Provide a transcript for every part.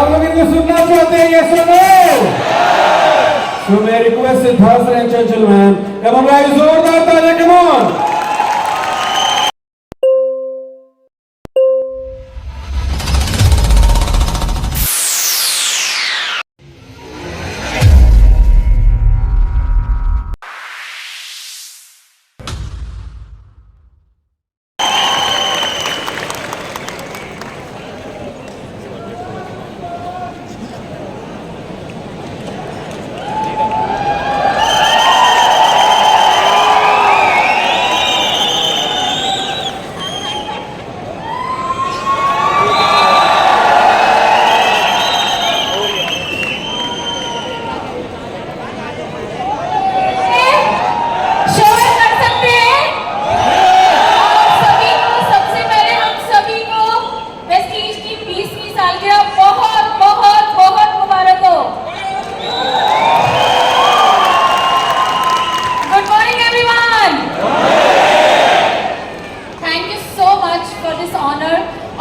आप लोग इनको सुनना चाहते हैं? ये सुनो। So may I request the Thursday and gentlemen, come on guys, जोरदार तालियां, come on.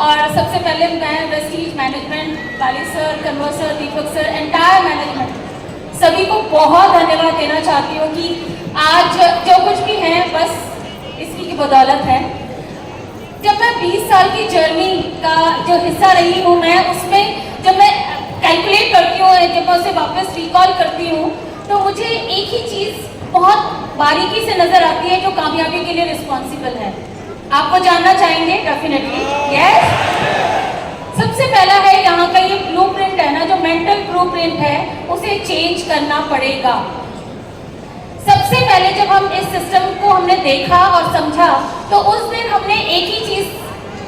और सबसे पहले मैं वेस्टीज मैनेजमेंट, बाली सर, कन्वर सर, दीपक सर, एंटायर मैनेजमेंट सभी को बहुत धन्यवाद देना चाहती हूँ कि आज जो कुछ भी है बस इसकी की बदौलत है। जब मैं 20 साल की जर्नी का जो हिस्सा रही हूँ मैं उसमें जब मैं कैलकुलेट करती हूँ, जब मैं उसे वापस रिकॉल करती हूँ तो मुझे एक ही चीज़ बहुत बारीकी से नज़र आती है जो कामयाबी के लिए रिस्पॉन्सिबल है। आपको जानना चाहेंगे? Definitely yes. सबसे पहला है यहाँ का ये ब्लूप्रिंट है ना, जो मेंटल ब्लूप्रिंट है उसे चेंज करना पड़ेगा। सबसे पहले जब हम इस सिस्टम को हमने देखा और समझा तो उस दिन हमने एक ही चीज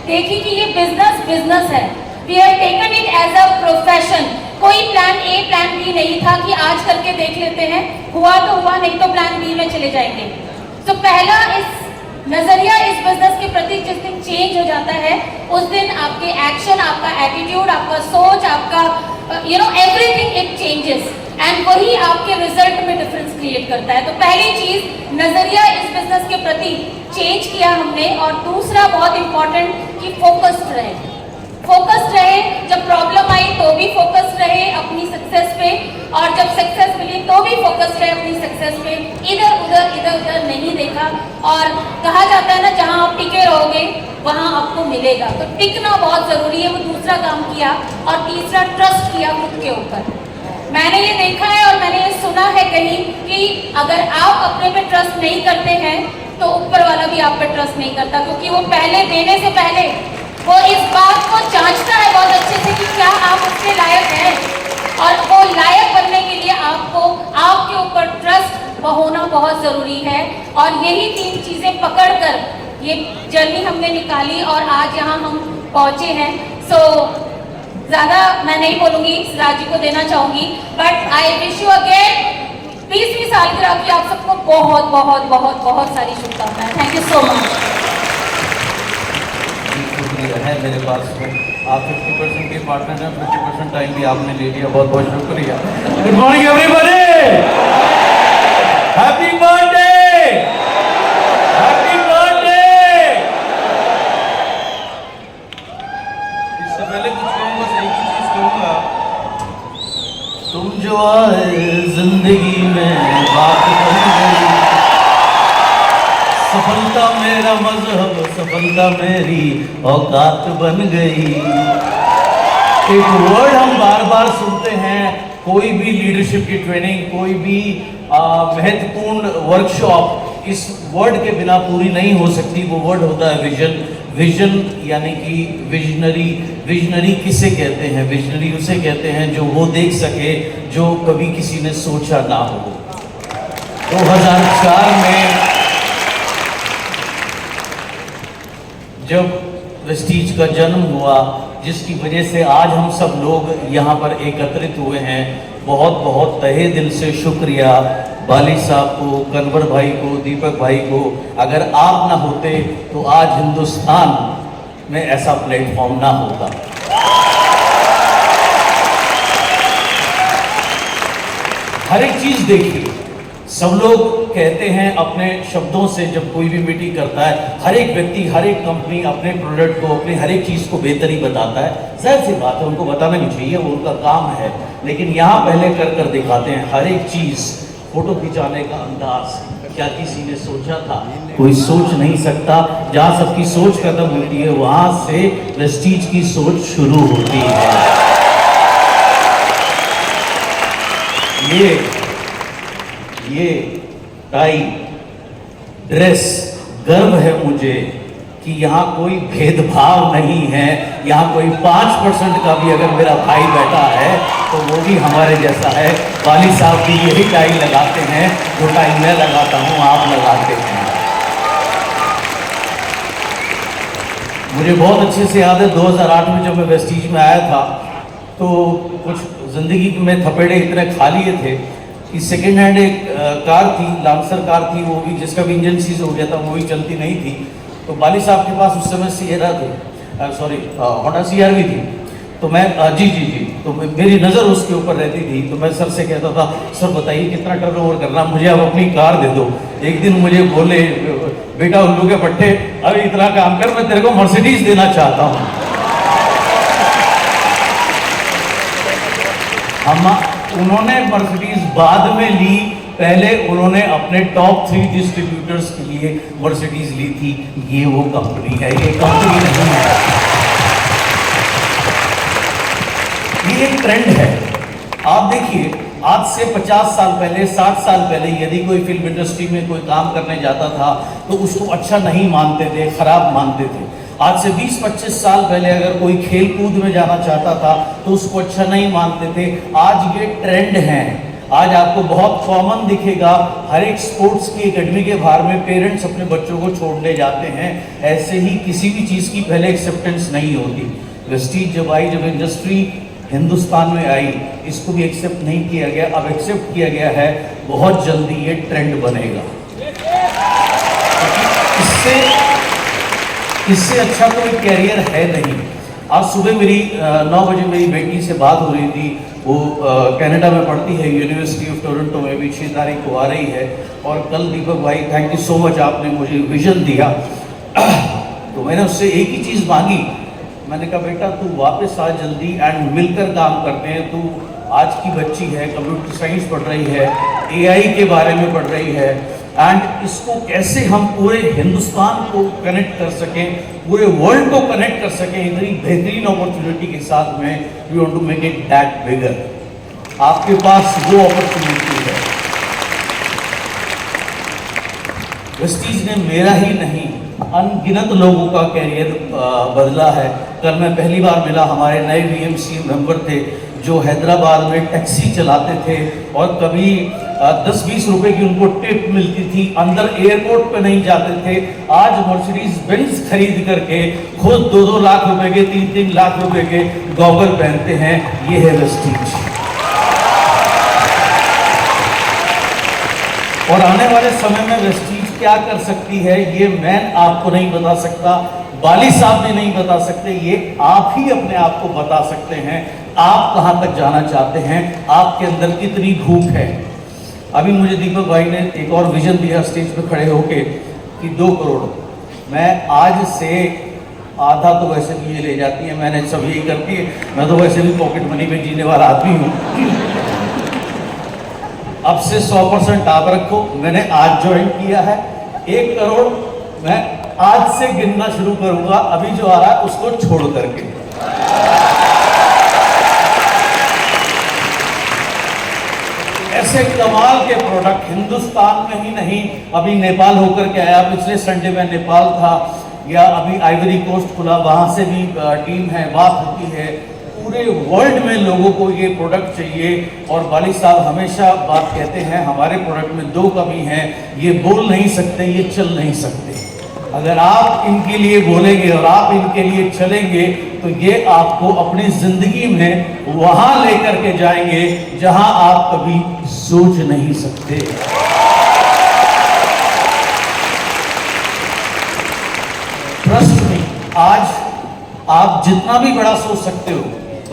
देखी कि ये बिजनेस है। We have taken it as a profession. कोई प्लान ए प्लान बी नहीं था कि आज करके देख लेते हैं, हुआ तो हुआ, नहीं तो प्लान बी में चले जाएंगे। तो पहला इस नजरिया इस बिजनेस के प्रति जिस दिन चेंज हो जाता है उस दिन आपके एक्शन, आपका एटीट्यूड, आपका सोच, आपका एवरीथिंग इट चेंजेस एंड वही आपके रिजल्ट में डिफरेंस क्रिएट करता है। तो पहली चीज नजरिया इस बिजनेस के प्रति चेंज किया हमने। और दूसरा बहुत इंपॉर्टेंट कि फोकस्ड रहे, जब प्रॉब्लम आई तो भी फोकस्ड रहे अपनी सक्सेस पे, और जब सक्सेस मिली तो भी फोकस्ड रहे अपनी सक्सेस पे। इधर उधर नहीं देखा। और कहा जाता है ना, जहां आप टिके रहोगे वहां आपको मिलेगा। तो टिकना बहुत जरूरी है, वो दूसरा काम किया। और तीसरा ट्रस्ट किया खुद के ऊपर। मैंने ये देखा है और मैंने ये सुना है कहीं कि अगर आप अपने पे ट्रस्ट नहीं करते हैं तो ऊपर वाला भी आप पे ट्रस्ट नहीं करता, क्योंकि वो पहले देने से पहले वो इस बात को जांचता है बहुत अच्छे से कि क्या आप उसके लायक हैं। और वो लायक बनने के लिए आपको आपके ऊपर ट्रस्ट होना बहुत ज़रूरी है। और यही 3 चीज़ें पकड़कर ये जर्नी हमने निकाली और आज यहाँ हम पहुँचे हैं। सो ज़्यादा मैं नहीं बोलूँगी, राज जी को देना चाहूँगी, but I wish you again 20वीं सालगिरह की आप सबको बहुत बहुत बहुत बहुत सारी शुभकामनाएं। Thank you so much. है मेरे पास में आप 50% के पार्टनर हैं, 50% टाइम भी आपने ले लिया, बहुत बहुत शुक्रिया। Good morning everybody, happy birthday, happy birthday. इससे पहले कुछ कहूँगा, बस एक ही चीज कहूँगा, तुम जो आए जिंदगी में बात बन गई। सफलता मेरा मजहब, सफलता मेरी औकात बन गई। एक वर्ड हम बार बार सुनते हैं, कोई भी लीडरशिप की ट्रेनिंग, कोई भी महत्वपूर्ण वर्कशॉप इस वर्ड के बिना पूरी नहीं हो सकती। वो वर्ड होता है विजन। विजन यानी कि विजनरी किसे कहते हैं? विजनरी उसे कहते हैं जो वो देख सके जो कभी किसी ने सोचा ना हो। 2004 में जब वेस्टीज का जन्म हुआ, जिसकी वजह से आज हम सब लोग यहाँ पर एकत्रित हुए हैं, बहुत बहुत तहे दिल से शुक्रिया बाली साहब को, कन्वर भाई को, दीपक भाई को। अगर आप ना होते तो आज हिंदुस्तान में ऐसा प्लेटफॉर्म ना होता। हर एक चीज देखिए, सब लोग कहते हैं अपने शब्दों से जब कोई भी मीटिंग करता है, हर एक व्यक्ति, हर एक कंपनी अपने प्रोडक्ट को, अपनी हर एक चीज़ को बेहतरी बताता है। जाहिर सी बात है, उनको बताना भी चाहिए, वो उनका काम है। लेकिन यहाँ पहले कर दिखाते हैं हर एक चीज़। फोटो खिंचाने का अंदाज, क्या किसी ने सोचा था? कोई सोच नहीं सकता। जहाँ सबकी सोच खत्म होती है, वहाँ से वेस्टीज की सोच शुरू होती है। ये टाई, ड्रेस, गर्व है मुझे कि यहाँ कोई भेदभाव नहीं है। यहाँ कोई 5% का भी अगर मेरा भाई बैठा है तो वो भी हमारे जैसा है। वाली साहब भी यही टाई लगाते हैं, जो टाई मैं लगाता हूँ, आप लगाते हैं। मुझे बहुत अच्छे से याद है 2008 में जब मैं वेस्टीज में आया था, तो कुछ ज़िंदगी में थपेड़े इतने खा लिए थे कि सेकेंड हैंड एक कार थी, लांसर कार थी, वो भी जिसका भी इंजन सीज हो गया था, वो भी चलती नहीं थी। तो बाली साहब के पास उस समय सियरा थे, सॉरी होंडा CR-V थी। तो मैं जी, तो मेरी नज़र उसके ऊपर रहती थी। तो मैं सर से कहता था, सर बताइए कितना टर्नओवर करना, मुझे अब अपनी कार दे दो। एक दिन मुझे बोले, बेटा उल्लू के पट्टे, अभी इतना काम कर, मैं तेरे को मर्सिडीज देना चाहता हूँ। उन्होंने मर्सिडीज बाद में ली, पहले उन्होंने अपने टॉप 3 डिस्ट्रीब्यूटर्स के लिए मर्सिडीज ली थी। ये वो कंपनी है, ये कंपनी नहीं है। ये एक ट्रेंड है। आप देखिए, आज से 50 साल पहले, 60 साल पहले यदि कोई फिल्म इंडस्ट्री में कोई काम करने जाता था तो उसको अच्छा नहीं मानते थे, खराब मानते थे। आज से 20-25 साल पहले अगर कोई खेल कूद में जाना चाहता था तो उसको अच्छा नहीं मानते थे। आज ये ट्रेंड है। आज आपको बहुत कॉमन दिखेगा, हर एक स्पोर्ट्स की एकेडमी के बाहर में पेरेंट्स अपने बच्चों को छोड़ने जाते हैं। ऐसे ही किसी भी चीज़ की पहले एक्सेप्टेंस नहीं होती। वेस्टीज जब आई, जब इंडस्ट्री हिंदुस्तान में आई, इसको भी एक्सेप्ट नहीं किया गया। अब एक्सेप्ट किया गया है, बहुत जल्दी ये ट्रेंड बनेगा। इससे अच्छा कोई कैरियर है नहीं। आज सुबह मेरी 9 बजे मेरी बेटी से बात हो रही थी। वो कनाडा में पढ़ती है, यूनिवर्सिटी ऑफ टोरंटो में भी 6 तारीख को आ रही है। और कल दीपक भाई, थैंक यू सो मच, आपने मुझे विजन दिया। तो मैंने उससे एक ही चीज़ मांगी। मैंने कहा, बेटा तू वापस आ जल्दी, एंड मिलकर काम करते हैं। तू आज की बच्ची है, कंप्यूटर साइंस पढ़ रही है, AI के बारे में पढ़ रही है, एंड इसको कैसे हम पूरे हिंदुस्तान को कनेक्ट कर सकें, पूरे वर्ल्ड को कनेक्ट कर सकें इतनी बेहतरीन अपॉर्चुनिटी के साथ में। We want to make it that bigger. आपके पास वो अपॉर्चुनिटी है। वेस्टीज ने मेरा ही नहीं, अनगिनत लोगों का कैरियर बदला है। कल मैं पहली बार मिला, हमारे नए VMC मेंबर थे जो हैदराबाद में टैक्सी चलाते थे, और कभी 10-20 रुपए की उनको टिप मिलती थी, अंदर एयरपोर्ट पे नहीं जाते थे। आज मर्सिडीज बेंज खरीद करके खुद 2-2 लाख रुपए के, 3-3 लाख रुपए के गॉगल पहनते हैं। ये है वेस्टीज। और आने वाले समय में वेस्टीज क्या कर सकती है, ये मैं आपको नहीं बता सकता, बाली साहब भी नहीं बता सकते, ये आप ही अपने आप को बता सकते हैं। आप कहां तक जाना चाहते हैं, आपके अंदर कितनी भूख है। अभी मुझे दीपक भाई ने एक और विजन दिया स्टेज पे खड़े होके कि 2 करोड़। मैं आज से आधा तो वैसे भी ये ले जाती है, मैंने सब यही करती है। मैं तो वैसे भी पॉकेट मनी में जीने वाला आदमी हूँ। अब से 100% आप रखो। मैंने आज ज्वाइन किया है। 1 करोड़ मैं आज से गिनना शुरू करूंगा, अभी जो आ रहा है उसको छोड़ करके। ऐसे कमाल के प्रोडक्ट हिंदुस्तान में ही नहीं, अभी नेपाल होकर के आया, पिछले संडे में नेपाल था, या अभी आइवरी कोस्ट खुला, वहां से भी टीम है, बात होती है। पूरे वर्ल्ड में लोगों को ये प्रोडक्ट चाहिए। और बाली साहब हमेशा बात कहते हैं, हमारे प्रोडक्ट में 2 कमी है, ये बोल नहीं सकते, ये चल नहीं सकते। अगर आप इनके लिए बोलेंगे और आप इनके लिए चलेंगे तो ये आपको अपनी जिंदगी में वहां लेकर के जाएंगे जहां आप कभी सोच नहीं सकते। ट्रस्ट मी, आज आप जितना भी बड़ा सोच सकते हो,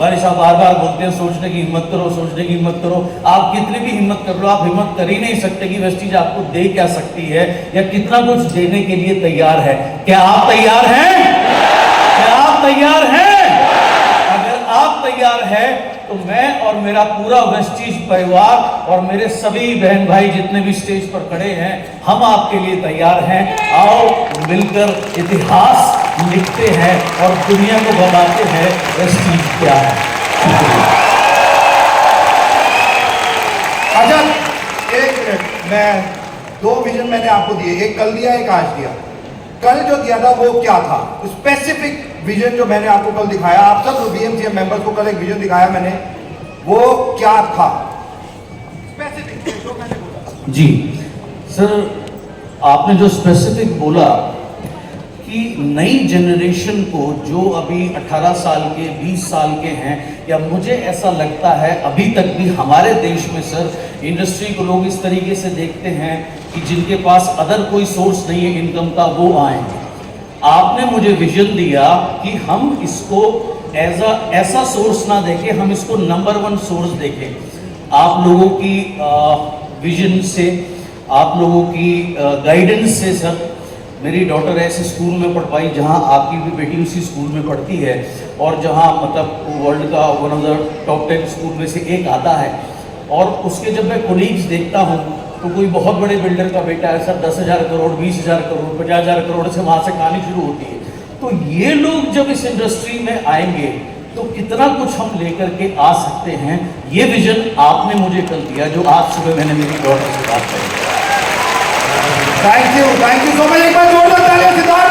भाई साहब बार बार बोलते हैं सोचने की हिम्मत करो, सोचने की हिम्मत करो। आप कितनी भी हिम्मत कर लो, आप हिम्मत कर ही नहीं सकते कि वेस्टीज आपको दे क्या सकती है या कितना कुछ देने के लिए तैयार है। क्या आप तैयार हैं? क्या आप तैयार हैं? अगर आप तैयार हैं तो मैं और मेरा पूरा वेस्टीज परिवार और मेरे सभी बहन भाई जितने भी स्टेज पर खड़े हैं, हम आपके लिए तैयार हैं। आओ मिलकर इतिहास लिखते हैं और दुनिया को बताते हैं वेस्टीज क्या है। अच्छा एक मिनट, मैं 2 विजन मैंने आपको दिए, एक कल दिया एक आज दिया। कल जो दिया था वो क्या था? स्पेसिफिक विजन जो मैंने आपको कल दिखाया, आप सब बीएमसीएम मेंबर्स को कल एक विजन दिखाया मैंने, वो क्या था स्पेसिफिक जो मैंने बोला? जी सर, आपने जो स्पेसिफिक बोला कि नई जनरेशन को जो अभी 18 साल के 20 साल के हैं, या मुझे ऐसा लगता है अभी तक भी हमारे देश में सर इंडस्ट्री को लोग इस तरीके से देखते हैं कि जिनके पास अदर कोई सोर्स नहीं है इनकम का वो आए। आपने मुझे विजन दिया कि हम इसको ऐसा सोर्स ना देखें, हम इसको नंबर 1 सोर्स देखें। आप लोगों की विजन से, आप लोगों की गाइडेंस से सर, मेरी डॉटर ऐसे स्कूल में पढ़ पाई जहां आपकी भी बेटी उसी स्कूल में पढ़ती है और जहां मतलब वर्ल्ड का one of the top 10 school में से एक आता है। और उसके जब मैं कोलीग्स देखता हूं तो कोई बहुत बड़े बिल्डर का बेटा है सर, 10,000 करोड़, 20,000 करोड़, 50,000 करोड़ से वहां से कहानी शुरू होती है। तो ये लोग जब इस इंडस्ट्री में आएंगे तो कितना कुछ हम लेकर के आ सकते हैं। ये विजन आपने मुझे कल दिया जो आज सुबह मैंने मेरी डॉटर से बात करी। Thank you so much. एक बार जोरदार तालियां सितार